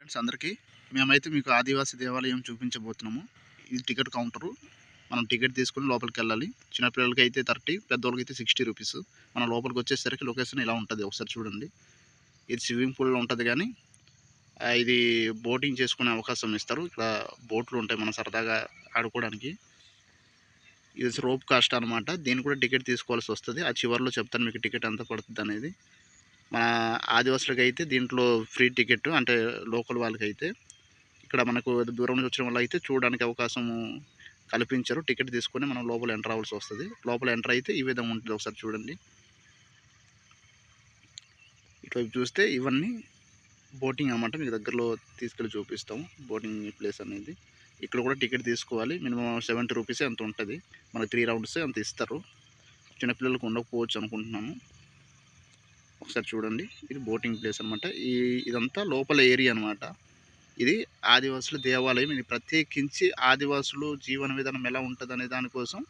Friends అందరికీ మేమైతే మీకు ఆదివాసీ దేవాలయం చూపించబోతున్నాము. ఇది టికెట్ కౌంటరు. మనం టికెట్ తీసుకొని లోపలికి వెళ్ళాలి. చిన్నపిల్లలకి అయితే 30, పెద్దోళ్ళకి అయితే 60 రూపీస్. మనం లోపలికి వచ్చేసరికి లొకేషన్ ఇలా ఉంటుంది, ఒకసారి చూడండి. ఇది స్విమ్మింగ్ పూల్లో ఉంటుంది, కానీ ఇది బోటింగ్ చేసుకునే అవకాశం ఇస్తారు. ఇక్కడ బోట్లు ఉంటాయి మనం సరదాగా ఆడుకోవడానికి. ఇది రోప్ కాస్ట్ అనమాట. దీన్ని కూడా టికెట్ తీసుకోవాల్సి వస్తుంది. ఆ చివరిలో చెప్తాను మీకు టికెట్ ఎంత పడుతుంది అనేది. మన ఆదివాసులకి అయితే దీంట్లో ఫ్రీ టికెట్, అంటే లోకల్ వాళ్ళకైతే. ఇక్కడ మనకు దూరం నుంచి వచ్చిన వాళ్ళు అయితే చూడడానికి అవకాశం కల్పించారు. టికెట్ తీసుకొని మనం లోపల ఎంటర్ అవ్వాల్సి వస్తుంది. లోపల ఎంటర్ అయితే ఈ విధంగా ఉంటుంది, ఒకసారి చూడండి. ఇటువైపు చూస్తే ఇవన్నీ బోటింగ్ అన్నమాట. మీకు దగ్గరలో తీసుకెళ్ళి చూపిస్తాము బోటింగ్ ప్లేస్ అనేది. ఇక్కడ కూడా టికెట్ తీసుకోవాలి. మినిమం 70 రూపీస్ ఎంత ఉంటుంది. మనకు 3 రౌండ్స్ అంత ఇస్తారు. చిన్నపిల్లలకు ఉండకపోవచ్చు అనుకుంటున్నాము. ఒకసారి చూడండి, ఇది బోటింగ్ ప్లేస్ అనమాట. ఇదంతా లోపల ఏరియా అనమాట. ఇది ఆదివాసుల దేవాలయం. ఇది ప్రత్యేకించి ఆదివాసులు జీవన విధానం ఎలా ఉంటుంది అనే దానికోసం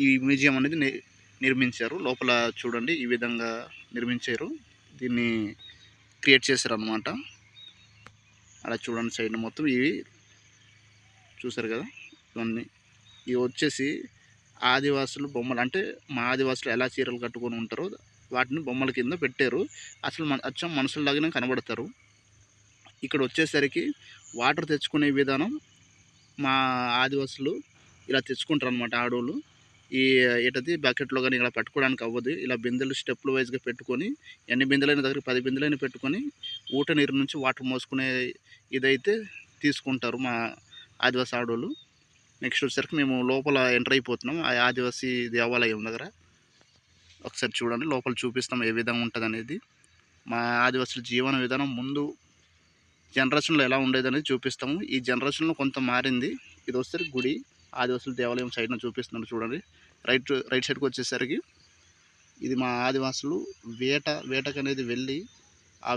ఈ మ్యూజియం అనేది నిర్మించారు. లోపల చూడండి, ఈ విధంగా నిర్మించారు. దీన్ని క్రియేట్ చేశారు అనమాట. అలా చూడండి, సైడ్ మొత్తం ఇవి చూసారు కదా. ఇవి వచ్చేసి ఆదివాసులు బొమ్మలు, అంటే మా ఆదివాసులు ఎలా చీరలు కట్టుకొని ఉంటారో వాటిని బొమ్మల కింద పెట్టారు. అసలు అచ్చం మనుషుల్లాగానే కనబడతారు. ఇక్కడ వచ్చేసరికి వాటర్ తెచ్చుకునే విధానం మా ఆదివాసులు ఇలా తెచ్చుకుంటారు అనమాట. ఆడోళ్ళు ఈ ఏటది బకెట్లో కానీ ఇలా పట్టుకోవడానికి అవ్వదు. ఇలా బిందెలు స్టెప్లు వైజ్గా పెట్టుకొని, ఎన్ని బిందెలైన దగ్గర 10 బిందెలైన పెట్టుకొని ఊట నీరు నుంచి వాటర్ మోసుకునే ఇదైతే తీసుకుంటారు మా ఆదివాసి ఆడోళ్ళు. నెక్స్ట్ వచ్చేసరికి మేము లోపల ఎంటర్ అయిపోతున్నాం ఆ ఆదివాసీ దేవాలయం దగ్గర. ఒకసారి చూడండి, లోపల చూపిస్తాం ఏ విధంగా ఉంటుంది అనేది. మా ఆదివాసుల జీవన విధానం ముందు జనరేషన్లో ఎలా ఉండేది అనేది చూపిస్తాము. ఈ జనరేషన్లో కొంత మారింది. ఇది వచ్చేసరికి గుడి, ఆదివాసుల దేవాలయం సైడ్న చూపిస్తున్నాను చూడండి. రైట్ సైడ్కి వచ్చేసరికి ఇది మా ఆదివాసులు వేటకు అనేది వెళ్ళి ఆ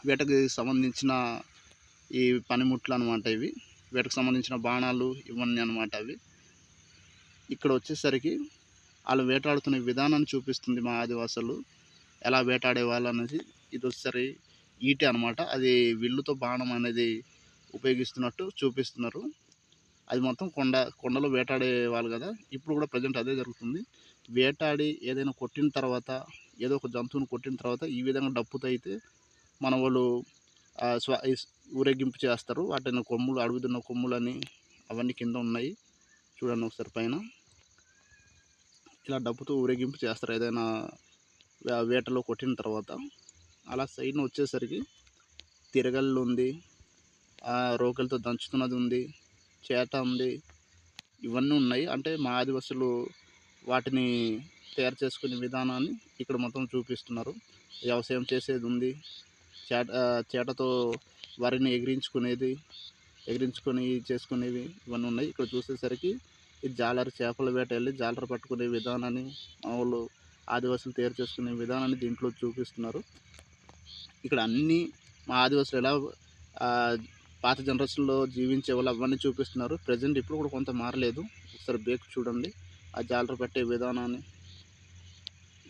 వేటకి సంబంధించిన ఈ పనిముట్లు అనమాట. ఇవి వేటకు సంబంధించిన బాణాలు ఇవన్నీ అనమాట. అవి ఇక్కడ వచ్చేసరికి వాళ్ళు వేటాడుతున్న విధానాన్ని చూపిస్తుంది మా ఆదివాసులు ఎలా వేటాడేవాళ్ళు అనేది. ఇది వచ్చేసరి ఈటె అనమాట. అది విల్లుతో బాణం అనేది ఉపయోగిస్తున్నట్టు చూపిస్తున్నారు. అది మొత్తం కొండలో వేటాడే వాళ్ళు కదా. ఇప్పుడు కూడా ప్రజెంట్ అదే జరుగుతుంది. వేటాడి ఏదైనా కొట్టిన తర్వాత, ఏదో ఒక జంతువుని కొట్టిన తర్వాత ఈ విధంగా డప్పుతో అయితే మన వాళ్ళు ఊరేగింపు చేస్తారు. వాటిని కొమ్ములు, అడుగుతున్న కొమ్ములని అవన్నీ కింద ఉన్నాయి చూడండి ఒకసారి పైన. ఇలా డప్పుతో ఊరేగింపు చేస్తారు ఏదైనా వేటలో కొట్టిన తర్వాత. అలా సైడ్న వచ్చేసరికి తిరగళ్ళు ఉంది, రోకలతో దంచుతున్నది ఉంది, చేట ఉంది, ఇవన్నీ ఉన్నాయి. అంటే మా ఆదివాసులు వాటిని తయారు చేసుకునే విధానాన్ని ఇక్కడ మొత్తం చూపిస్తున్నారు. వ్యవసాయం చేసేది ఉంది, చేటతో వరిని ఎగిరించుకొని చేసుకునేవి ఇవన్నీ ఉన్నాయి. ఇక్కడ చూసేసరికి ఈ జాలరి, చేపల వేట వెళ్ళి జాలర పట్టుకునే విధానాన్ని మా వాళ్ళు ఆదివాసులు తయారు చేసుకునే విధానాన్ని దీంట్లో చూపిస్తున్నారు. ఇక్కడ అన్నీ మా ఆదివాసులు ఎలా పాత జనరేషన్లో జీవించే వాళ్ళు అవన్నీ చూపిస్తున్నారు. ప్రజెంట్ ఇప్పుడు కూడా కొంత మారలేదు. ఒకసారి బేక్ చూడండి, ఆ జాలర పెట్టే విధానాన్ని.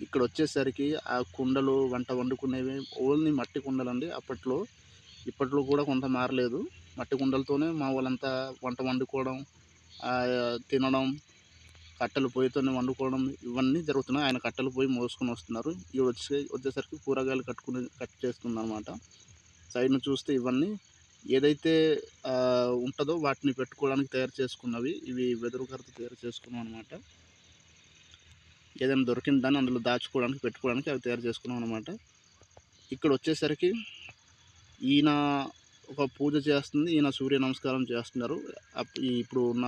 ఇక్కడ వచ్చేసరికి ఆ కుండలు వంట వండుకునేవి ఓన్లీ మట్టి కుండలు అండి అప్పట్లో. ఇప్పట్లో కూడా కొంత మారలేదు. మట్టి కుండలతోనే మా వాళ్ళంతా వంట వండుకోవడం, తినడం, కట్టెలు పొయ్యితోనే వండుకోవడం ఇవన్నీ జరుగుతున్నాయి. ఆయన కట్టెలు పొయ్యి మోసుకొని వస్తున్నారు. ఇవి వచ్చేసరికి కూరగాయలు కట్ చేస్తుంది అనమాట. సైడ్ను చూస్తే ఇవన్నీ ఏదైతే ఉంటుందో వాటిని పెట్టుకోవడానికి తయారు చేసుకున్నవి. ఇవి వెదురు కర్రతో తయారు చేసుకున్నాం అనమాట. ఏదైనా దొరికిన దాన్ని అందులో దాచుకోవడానికి, పెట్టుకోవడానికి అవి తయారు చేసుకున్నాం అనమాట. ఇక్కడ వచ్చేసరికి ఈయన ఒక పూజ చేస్తుంది, ఈయన సూర్య నమస్కారం చేస్తున్నారు. ఇప్పుడు ఉన్న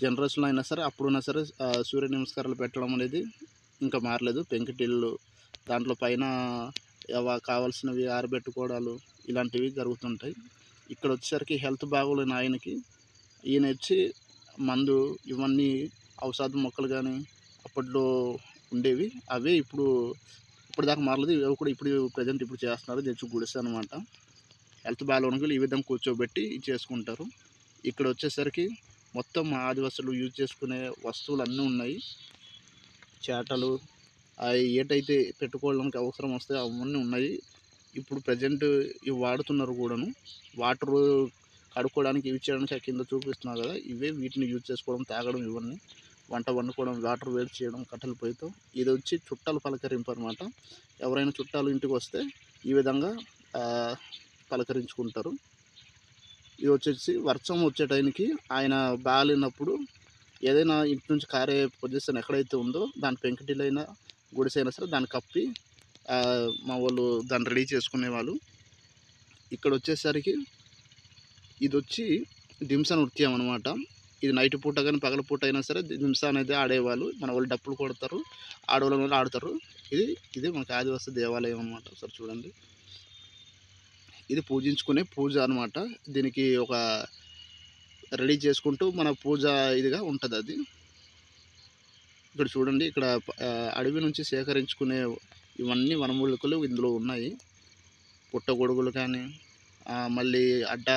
జనరేషన్లో అయినా సరే, అప్పుడున్నా సరే సూర్య నమస్కారాలు పెట్టడం అనేది ఇంకా మారలేదు. పెంకుటిల్లు, దాంట్లో పైన కావాల్సినవి ఆరబెట్టుకోవడాలు ఇలాంటివి జరుగుతుంటాయి. ఇక్కడ వచ్చేసరికి హెల్త్ బాగోలేని ఆయనకి ఈయన వచ్చి మందు ఇవన్నీ ఔషధ మొక్కలు కానీ అప్పట్లో ఉండేవి, అవే ఇప్పటిదాకా మారలేదు. ఇవి కూడా ఇప్పుడు ప్రజెంట్ చేస్తున్నారు. తెచ్చి గుడిసె అనమాట. హెల్త్ బాగాలేని ఈ విధంగా కూర్చోబెట్టి చేసుకుంటారు. ఇక్కడ వచ్చేసరికి మొత్తం మా ఆదివాసులు యూజ్ చేసుకునే వస్తువులు అన్నీ ఉన్నాయి. చేటలు, ఏటైతే పెట్టుకోవడానికి అవసరం వస్తాయో అవన్నీ ఉన్నాయి. ఇప్పుడు ప్రజెంట్ ఇవి వాడుతున్నారు కూడాను. వాటరు కడుక్కోవడానికి యూజ్ చేయడానికి కింద చూపిస్తున్నారు కదా, ఇవే వీటిని యూజ్ చేసుకోవడం, తాగడం, ఇవన్నీ వంట వండుకోవడం, వాటర్ వేడి చేయడం కట్టెల పొయ్యితో. ఇది వచ్చి చుట్టాలు పలకరింపు అనమాట. ఎవరైనా చుట్టాలు ఇంటికి వస్తే ఈ విధంగా పలకరించుకుంటారు. ఇది వచ్చేసి వర్షం వచ్చే టైంకి ఆయన బాగాలేనప్పుడు ఏదైనా ఇంటి నుంచి కారే పొజిషన్ ఎక్కడైతే ఉందో దాని పెంకుటిలైనా గుడిసైనా సరే దాన్ని కప్పి మా వాళ్ళు దాన్ని రెడీ చేసుకునేవాళ్ళు. ఇక్కడ వచ్చేసరికి ఇది వచ్చి దింస నృత్యం అనమాట. ఇది నైట్ పూట కానీ పగల పూట అయినా సరే దింస అనేది ఆడేవాళ్ళు. మన వాళ్ళు డప్పులు కొడతారు, ఆడవాళ్ళు ఆడతారు. ఇది మనకి ఆదివాసి దేవాలయం అనమాట. ఒకసారి చూడండి, ఇది పూజించుకునే పూజ అనమాట. దీనికి ఒక రెడీ చేసుకుంటూ మన పూజ ఇదిగా ఉంటుంది అది. ఇక్కడ చూడండి, ఇక్కడ అడవి నుంచి సేకరించుకునే ఇవన్నీ వనమూలికలు ఇందులో ఉన్నాయి. పుట్టగొడుగులు కానీ, మళ్ళీ అడ్డ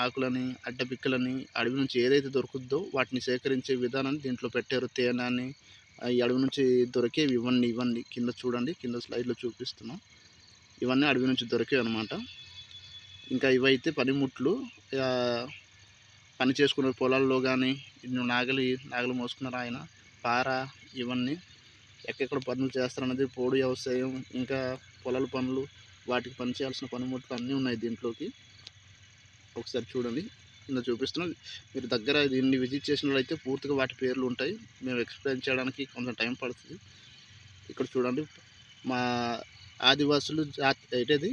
ఆకులని, అడ్డ పిక్కలని అడవి నుంచి ఏదైతే దొరుకుద్దో వాటిని సేకరించే విధానాన్ని దీంట్లో పెట్టారు. తేనె అని ఈ అడవి నుంచి దొరికేవి ఇవన్నీ కింద చూడండి, కింద స్లైడ్లో చూపిస్తున్నాం. ఇవన్నీ అడవి నుంచి దొరికేవి అనమాట. ఇంకా ఇవైతే పనిముట్లు, పని చేసుకునే పొలాల్లో కానీ నాగలి మోసుకున్నారు ఆయన, పార, ఇవన్నీ ఎక్కడెక్కడ పనులు చేస్తారన్నది, పోడు వ్యవసాయం, ఇంకా పొలాల పనులు, వాటికి పని చేయాల్సిన పనిముట్లు అన్నీ ఉన్నాయి దీంట్లోకి. ఒకసారి చూడండి, కింద చూపిస్తున్నాం. మీరు దగ్గర దీన్ని విజిట్ చేసినట్లయితే పూర్తిగా వాటి పేర్లు ఉంటాయి. మేము ఎక్స్ప్లెయిన్ చేయడానికి కొంచెం టైం పడుతుంది. ఇక్కడ చూడండి, మా ఆదివాసులు ఏంటది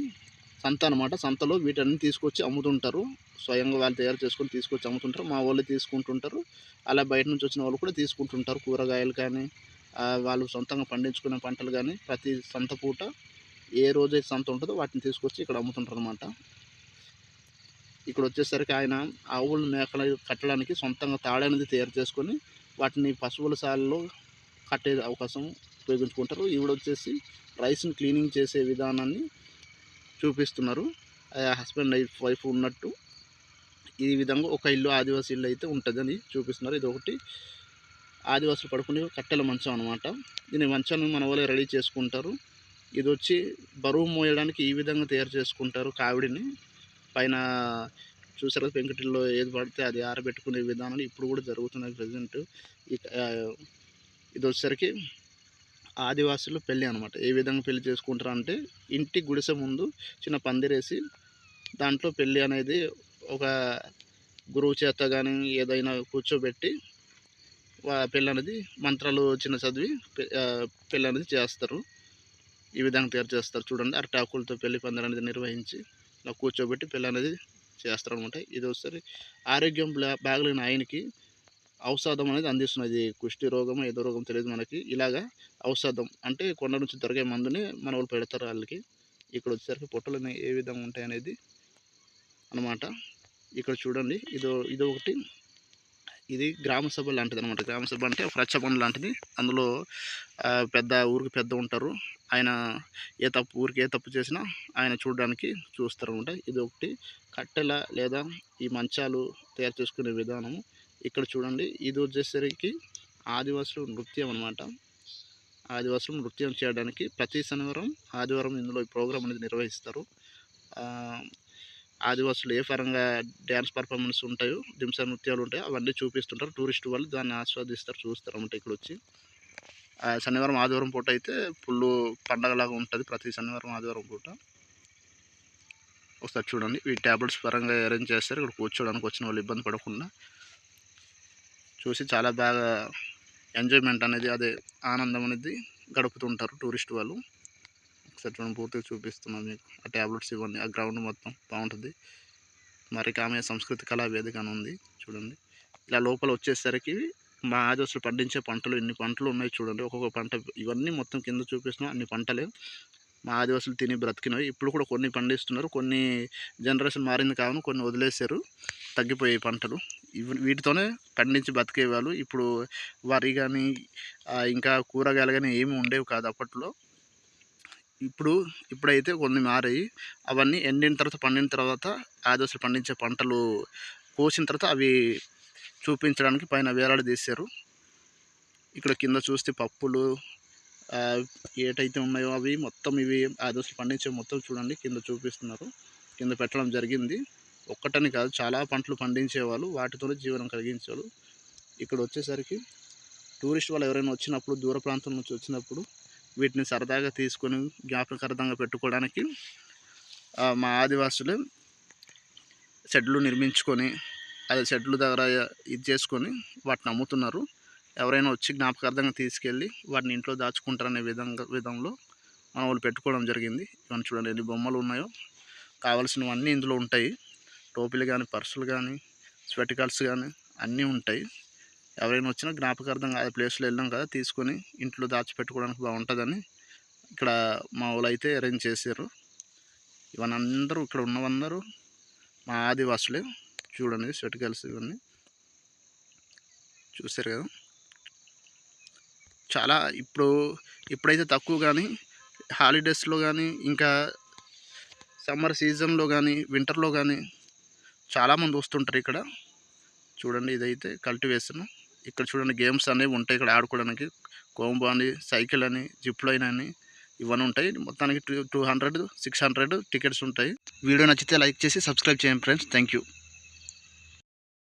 సంత అనమాట. సంతలో వీటన్ని తీసుకొచ్చి అమ్ముతుంటారు. స్వయంగా వాళ్ళు తయారు చేసుకొని తీసుకొచ్చి అమ్ముతుంటారు. మా వాళ్ళు తీసుకుంటుంటారు. అలా బయట నుంచి వచ్చిన వాళ్ళు కూడా తీసుకుంటుంటారు. కూరగాయలు కానీ, వాళ్ళు సొంతంగా పండించుకునే పంటలు కానీ ప్రతి సంత పూట ఏ రోజైతే సంత ఉంటుందో వాటిని తీసుకొచ్చి ఇక్కడ అమ్ముతుంటారు అనమాట. ఇక్కడ వచ్చేసరికి ఆయన ఆవులు, మేకలు కట్టడానికి సొంతంగా తాడనేది తయారు చేసుకొని వాటిని పశువుల శాలలో కట్టే అవకాశం ఉపయోగించుకుంటారు. ఈవిడ వచ్చేసి రైస్ని క్లీనింగ్ చేసే విధానాన్ని చూపిస్తున్నారు. హస్బెండ్ వైఫ్ ఉన్నట్టు ఈ విధంగా ఒక ఇల్లు, ఆదివాసీ ఇల్లు అయితే ఉంటుందని చూపిస్తున్నారు. ఇది ఒకటి ఆదివాసులు పడుకునే కట్టెల మంచం అనమాట. దీని మంచాన్ని మన వాళ్ళే రెడీ చేసుకుంటారు. ఇది వచ్చి బరువు మోయడానికి ఈ విధంగా తయారు చేసుకుంటారు. కావిడిని పైన చూసారు, పెంకుటిల్లో ఏది పడితే అది ఆరబెట్టుకునే విధానం ఇప్పుడు కూడా జరుగుతున్నాయి ప్రజెంట్. ఇది వచ్చేసరికి ఆదివాసులు పెళ్ళి అనమాట. ఏ విధంగా పెళ్లి చేసుకుంటారు అంటే, ఇంటి గుడిసె ముందు చిన్న పందిరేసి దాంట్లో పెళ్ళి అనేది ఒక గురువు చేత కానీ ఏదైనా కూర్చోబెట్టి పెళ్ళి అనేది మంత్రాలు చిన్న చదివి పెళ్ళి అనేది చేస్తారు. ఈ విధంగా తయారు చేస్తారు. చూడండి, అరటాకులతో పెళ్లి పందిరి అనేది నిర్వహించి ఇలా కూర్చోబెట్టి పెళ్ళి అనేది చేస్తారు అనమాట. ఇది ఒకసారి ఆరోగ్యం బాగలేని ఆయనకి ఔషధం అనేది అందిస్తున్నది. కుష్టి రోగం, ఏదో రోగం తెలియదు మనకి. ఇలాగా ఔషధం అంటే కొండ నుంచి దొరికే మందుని మన వాళ్ళు పెడతారు వాళ్ళకి. ఇక్కడ వచ్చేసరికి పొట్టలు ఏ విధంగా ఉంటాయి అనేది అనమాట. ఇక్కడ చూడండి, ఇది ఒకటి, ఇది గ్రామ సభ లాంటిది అనమాట. గ్రామ సభ అంటే ఒక రచ్చబండ లాంటిది. అందులో ఊరికి పెద్ద ఉంటారు. ఆయన ఊరికి ఏ తప్పు చేసినా ఆయన చూడడానికి చూస్తారు అనమాట. ఇది ఒకటి కట్టెల లేదా ఈ మంచాలు తయారు చేసుకునే విధానము. ఇక్కడ చూడండి, ఇది వచ్చేసరికి ఆదివాసులు నృత్యం అనమాట. ఆదివాసులు నృత్యం చేయడానికి ప్రతి శనివారం, ఆదివారం ఇందులో ఈ ప్రోగ్రాం అనేది నిర్వహిస్తారు. ఆదివాసులు ఏ పరంగా డ్యాన్స్ పర్ఫార్మెన్స్ ఉంటాయో, దింస నృత్యాలు ఉంటాయో అవన్నీ చూపిస్తుంటారు. టూరిస్ట్ వాళ్ళు దాన్ని ఆస్వాదిస్తారు, చూస్తారు అన్నమాట. ఇక్కడ వచ్చి శనివారం, ఆదివారం పూట అయితే ఫుల్ పండగలాగా ఉంటుంది ప్రతి శనివారం, ఆదివారం పూట. ఒకసారి చూడండి, ఈ ట్యాబ్లెట్స్ పరంగా అరేంజ్ చేస్తారు. ఇక్కడ కూర్చోడానికి వచ్చిన వాళ్ళు ఇబ్బంది పడకుండా చూసి చాలా బాగా ఎంజాయ్మెంట్ అనేది, అదే ఆనందం అనేది గడుపుతుంటారు టూరిస్ట్ వాళ్ళు. ఒకసారి చూడండి, పూర్తిగా చూపిస్తున్నాం మీకు. ఆ ట్యాబ్లెట్స్ ఇవ్వండి, ఆ గ్రౌండ్ మొత్తం బాగుంటుంది. మరి కామయ్య సంస్కృతి కళా వేదిక అని ఉంది చూడండి. ఇలా లోపల వచ్చేసరికి మా ఆదివాసులు పండించే పంటలు, ఎన్ని పంటలు ఉన్నాయి చూడండి. ఒక్కొక్క పంట, ఇవన్నీ మొత్తం కింద చూపిస్తున్నాం. అన్ని పంటలే మా ఆదివాసులు తిని బ్రతికినవి. ఇప్పుడు కూడా కొన్ని పండిస్తున్నారు. కొన్ని జనరేషన్ మారింది కావున కొన్ని వదిలేశారు, తగ్గిపోయే పంటలు. వీటితోనే పండించి బతికేవాళ్ళు. ఇప్పుడు వరి కానీ ఇంకా కూరగాయలు కానీ ఏమి ఉండేవి కాదు అప్పట్లో. ఇప్పుడైతే కొన్ని మారాయి. అవన్నీ ఎండిన తర్వాత, పండిన తర్వాత ఆదివాసులు పండించే పంటలు కోసిన తర్వాత అవి చూపించడానికి పైన వేలాడదీశారు. ఇక్కడ కింద చూస్తే పప్పులు, ఏటైతే ఉన్నాయో అవి మొత్తం ఇవి ఆదివాసులు పండించే మొత్తం చూడండి కింద చూపిస్తున్నారు. కింద పెట్టడం జరిగింది. ఒక్కటని కాదు, చాలా పంటలు పండించేవాళ్ళు, వాటితోనే జీవనం కలిగించేవాళ్ళు. ఇక్కడ వచ్చేసరికి టూరిస్ట్ వాళ్ళు ఎవరైనా వచ్చినప్పుడు, దూర ప్రాంతం నుంచి వచ్చినప్పుడు వీటిని సరదాగా తీసుకొని జ్ఞాపకార్థంగా పెట్టుకోవడానికి మా ఆదివాసులు షెడ్లు నిర్మించుకొని, అది షెడ్ల దగ్గర ఇది చేసుకొని వాటిని అమ్ముతున్నారు. ఎవరైనా వచ్చి జ్ఞాపకార్థంగా తీసుకెళ్ళి వాటిని ఇంట్లో దాచుకుంటారనే విధంలో మన వాళ్ళు పెట్టుకోవడం జరిగింది. ఇవన్నీ చూడండి ఎన్ని బొమ్మలు ఉన్నాయో. కావాల్సినవన్నీ ఇందులో ఉంటాయి. టోపీలు కానీ, పర్సులు కానీ, స్పెటికల్స్ కానీ అన్నీ ఉంటాయి. ఎవరైనా వచ్చినా జ్ఞాపకార్థంగా ఆ ప్లేస్లో వెళ్ళాం కదా, తీసుకొని ఇంట్లో దాచిపెట్టుకోవడానికి బాగుంటుందని ఇక్కడ మా వాళ్ళు అయితే అరేంజ్ చేశారు. ఇవన్నీ అందరూ ఇక్కడ ఉన్నవందరూ మా ఆదివాసులే. చూడండి స్పెటికల్స్ ఇవన్నీ చూసారు కదా. చాలా ఇప్పుడైతే తక్కువ, కానీ హాలిడేస్లో కానీ, ఇంకా సమ్మర్ సీజన్లో కానీ, వింటర్లో కానీ చాలామంది వస్తుంటారు ఇక్కడ. చూడండి ఇదైతే కల్టివేషన్. ఇక్కడ చూడండి గేమ్స్ అనేవి ఉంటాయి ఇక్కడ ఆడుకోవడానికి. కోంబో అని, సైకిల్ అని, జిప్ లైన్ అని ఇవన్నీ ఉంటాయి. మొత్తానికి 200, 600 టికెట్స్ ఉంటాయి. వీడియో నచ్చితే లైక్ చేసి సబ్స్క్రైబ్ చేయండి ఫ్రెండ్స్. Thank you.